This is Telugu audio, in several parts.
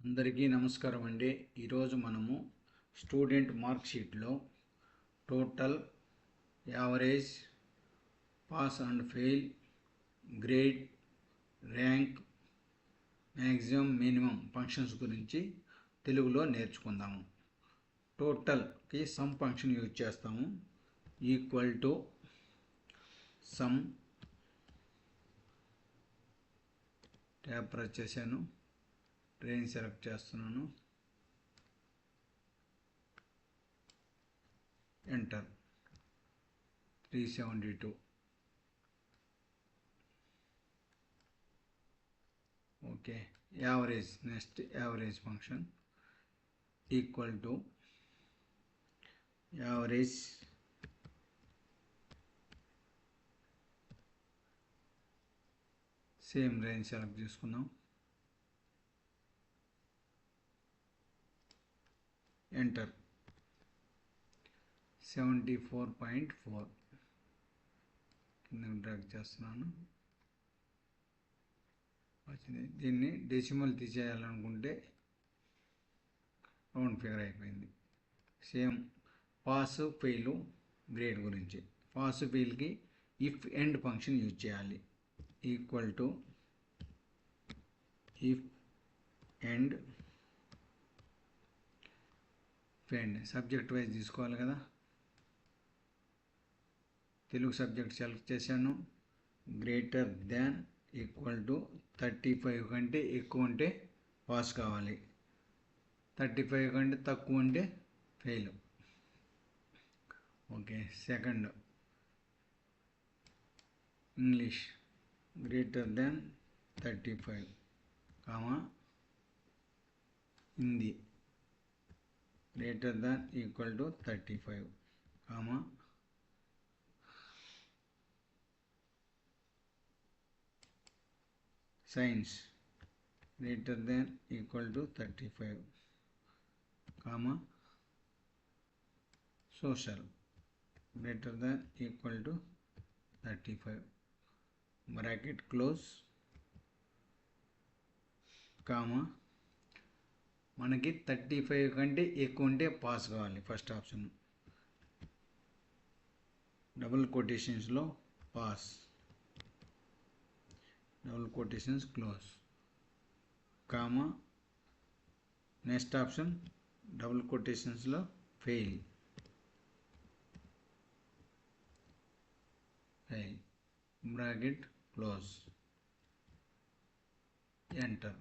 అందరికీ నమస్కారం అండి. ఈరోజు మనము స్టూడెంట్ మార్క్ షీట్లో total, average, pass and fail, grade, rank, maximum, minimum functions గురించి తెలుగులో నేర్చుకుందాము. టోటల్కి సమ్ ఫంక్షన్ యూజ్ చేస్తాము. Equal to sum, tab press చేశాను, రేంజ్ సెలెక్ట్ చేస్తున్నాను, enter. 372. Okay. Average, next average function equal to average same range select చేసుకుందాం, ఎంటర్. 74.4 కింద డ్రాగ్ చేస్తున్నాను, వచ్చింది. దీన్ని డెసిమల్ తీసేయాలనుకుంటే రౌండ్ ఫిగర్ అయిపోయింది. సేమ్ పాస్, ఫెయిల్, గ్రేడ్ గురించి. పాస్, ఫెయిల్కి ఇఫ్ ఎండ్ ఫంక్షన్ యూజ్ చేయాలి. Equal to if end fend. Subject wise తీసుకోవాలి కదా. తెలుగు సబ్జెక్ట్ సెలెక్ట్ చేశాను. గ్రేటర్ దాన్ ఈక్వల్ టు 35 కంటే ఎక్కువ ఉంటే పాస్ కావాలి, 35 కంటే తక్కువ ఉంటే fail. Okay. Second English greater than 35, comma Hindi greater than equal to 35, comma science greater than equal to 35, comma social greater than equal to 35, bracket close, comma. మనకి 35 కంటే ఎక్కువ ఉంటే పాస్ కావాలి. ఫస్ట్ ఆప్షన్ డబుల్ కొటేషన్స్లో pass, double quotations close, comma. Next option double కొటేషన్స్లో fail, fail, bracket close, enter.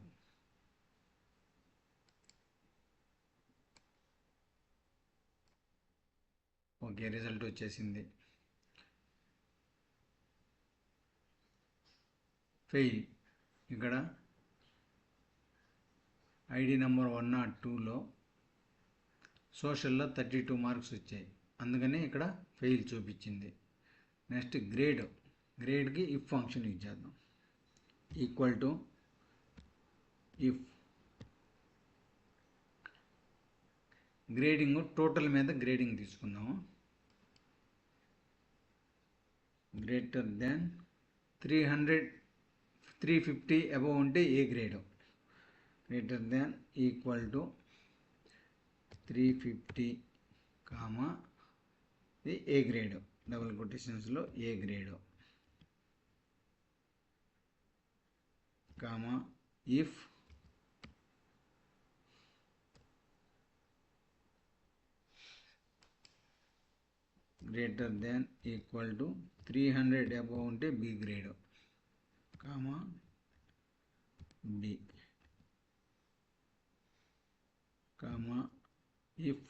Okay. Result వచ్చేసింది. ఫెయిల్. ఇక్కడ ఐడి నెంబర్ 102లో సోషల్లో 32 మార్క్స్ వచ్చాయి, అందుకని ఇక్కడ ఫెయిల్ చూపించింది. Next grade. గ్రేడ్కి ఇఫ్ ఫంక్షన్ యూజ్ చేద్దాం. Equal to if grading, total మీద గ్రేడింగ్ తీసుకుందాము. గ్రేటర్ దాన్ 350 అబవ్ ఉంటే A grade. Greater than equal to 350, comma ఇది ఏ గ్రేడ్, డబుల్ కొటేషన్స్లో A grade, comma if greater than equal to 300 above ఉంటే B grade, comma B, comma if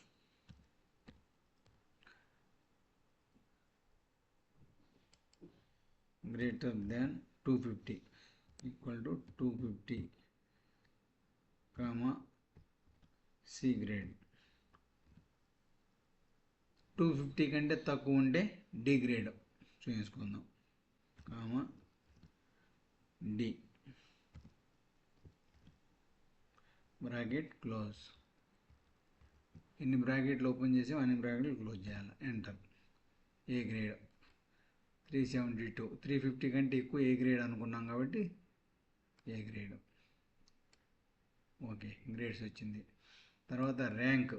greater than 250 equal to 250, comma C grade. 250 కంటే తక్కువ ఉంటే డి గ్రేడ్ చూసుకుందాం, కామా డి, బ్రాకెట్ క్లోజ్. ఇన్ని బ్రాకెట్లు ఓపెన్ చేసి అన్ని బ్రాకెట్లు క్లోజ్ చేయాలి, ఎంటర్. ఏ గ్రేడ్ 372, 350 కంటే ఎక్కువ ఏ గ్రేడ్ అనుకున్నాం కాబట్టి ఏ గ్రేడ్. ఓకే, గ్రేడ్స్ వచ్చింది. తర్వాత rank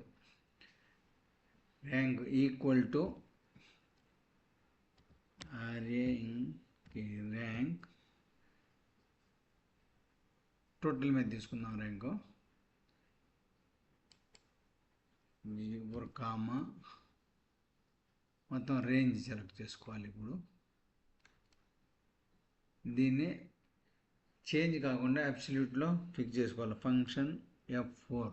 equal to rank total మీద తీసుకుందాం. ర్యాంకు కామా మొత్తం రేంజ్ సెలెక్ట్ చేసుకోవాలి. ఇప్పుడు దీన్ని చేంజ్ కాకుండా అబ్సల్యూట్లో ఫిక్స్ చేసుకోవాలి. Function F4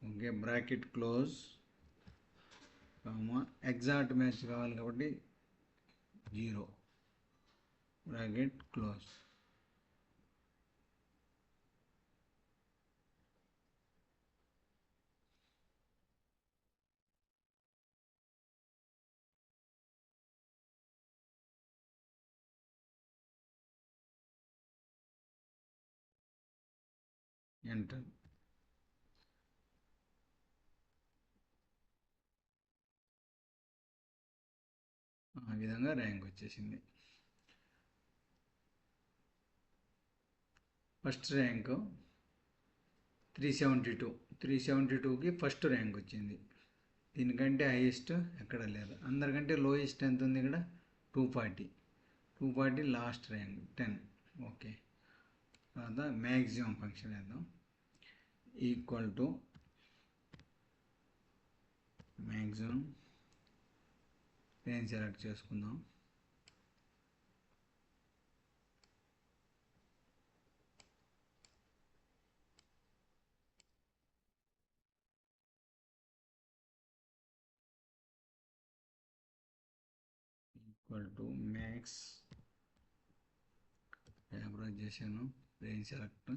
okay, bracket close comma exact match కావాలి కాబట్టి 0 బ్రాకెట్ క్లోజ్. ఎంటర్. ఆ విధంగా ర్యాంక్ వచ్చేసింది. ఫస్ట్ ర్యాంకు 372కి ఫస్ట్ ర్యాంక్ వచ్చింది. దీనికంటే హైయెస్ట్ ఎక్కడ లేదు. అందరికంటే లోయెస్ట్ ఎంత ఉంది ఇక్కడ? 240 లాస్ట్ ర్యాంక్ 10. ఓకే, తర్వాత మ్యాక్సిమం ఫంక్షన్ వేద్దాం. Equal to maximum range select చేసుకుందాం. ఈక్వల్ టు మ్యాక్స్ యావరేజ్ చేశాను. Range select,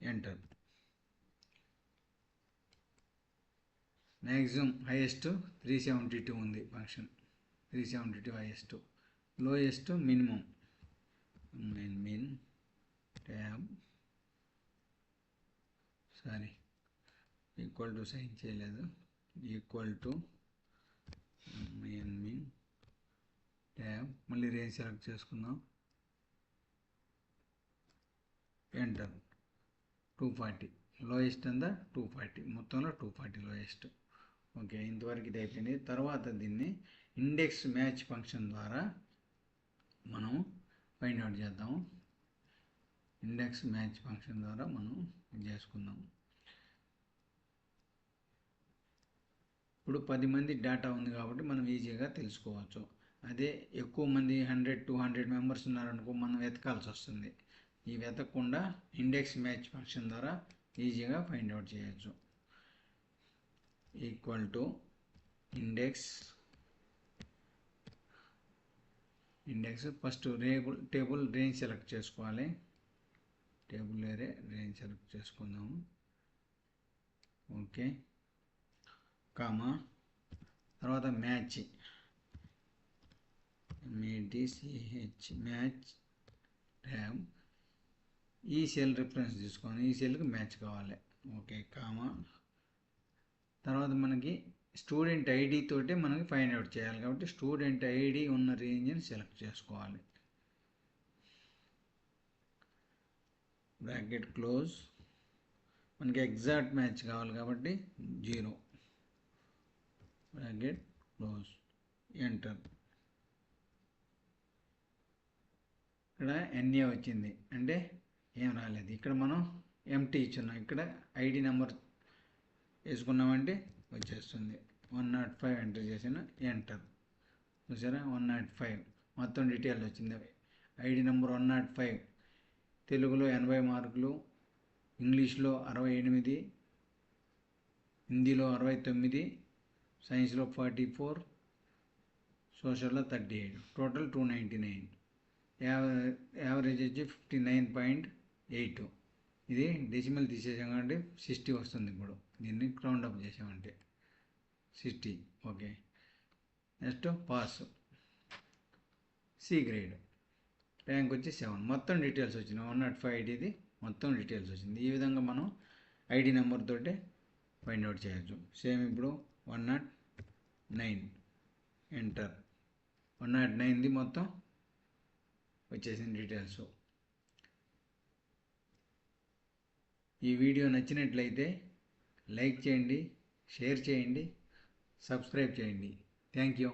enter. Maximum highest 372 ఉంది function. 372 highest. Lowest minimum min tab equal to sign చేయలేదు. ఈక్వల్ టు మిన్ ట్యాబ్ మళ్ళీ రేంజ్ సెలెక్ట్ చేసుకుందాం. ఎంటర్. 240 లోయెస్ట్ అంతా 240, మొత్తంలో 240 లోయెస్ట్. ఓకే, ఇంతవరకు ఇది అయిపోయింది. తర్వాత దీన్ని ఇండెక్స్ మ్యాచ్ ఫంక్షన్ ద్వారా మనం ఫైండ్ అవుట్ చేద్దాం. ఇండెక్స్ మ్యాచ్ ఫంక్షన్ ద్వారా మనం చేసుకుందాం. ఇప్పుడు 10 మంది డేటా ఉంది కాబట్టి మనం ఈజీగా తెలుసుకోవచ్చు. అదే ఎక్కువ మంది 100-200 మెంబర్స్ ఉన్నారనుకో, మనం వెతకాల్సి వస్తుంది. ఈ వెతకకుండా ఇండెక్స్ మ్యాచ్ ఫంక్షన్ ద్వారా ఈజీగా ఫైండ్ అవుట్ చేయొచ్చు. Equal to index first table range select చేసుకోవాలి. టేబుల్ ఏరే రేంజ్ సెలెక్ట్ చేసుకుందాము. ఓకే, కామా తర్వాత మ్యాచ్ మ్యాచ్ ట్యాబ్. ఈ సెల్ రిఫరెన్స్ తీసుకొని ఈ సెల్కి మ్యాచ్ కావాలి. ఓకే, కామా తర్వాత మనకి స్టూడెంట్ ఐడి తోటే మనకి ఫైండ్ అవుట్ చేయాలి కాబట్టి స్టూడెంట్ ఐడి ఉన్న రేంజ్ని సెలెక్ట్ చేసుకోవాలి. Bracket close. మనకి ఎగ్జాక్ట్ మ్యాచ్ కావాలి కాబట్టి 0 బ్రాకెట్ క్లోజ్, ఎంటర్. ఇక్కడ NA వచ్చింది అంటే ఏం రాలేదు. ఇక్కడ మనం ఎంటీ ఇచ్చున్నాం. ఇక్కడ ఐడి నెంబర్ వేసుకున్నామంటే వచ్చేస్తుంది. 105 ఎంటర్ చేసిన, ఎంటర్. చూసారా, 105 మొత్తం డీటెయిల్ వచ్చింది. ID number 105. తెలుగులో 80 మార్కులు, ఇంగ్లీష్లో 68, హిందీలో 69, సైన్స్లో 44, సోషల్లో 38, టోటల్ 299. యావరేజ్ వచ్చి 59.8. ఇది డెసిమల్ తీసేసాం కాబట్టి 60 వస్తుంది. ఇప్పుడు దీన్ని రౌండ్ అప్ చేసామంటే 60. Okay, next pass. C grade, rank వచ్చి 7. మొత్తం డీటెయిల్స్ వచ్చినాయి. 105 ఐడిది మొత్తం డీటెయిల్స్ వచ్చింది. ఈ విధంగా మనం ఐడి నెంబర్ తోటి ఫైండ్ అవుట్ చేయొచ్చు. సేమ్ ఇప్పుడు 109 ఎంటర్. 109ది మొత్తం వచ్చేసింది డీటెయిల్స్. ఈ వీడియో నచ్చినట్లయితే లైక్ చేయండి, షేర్ చేయండి, సబ్స్క్రైబ్ చేయండి. Thank you.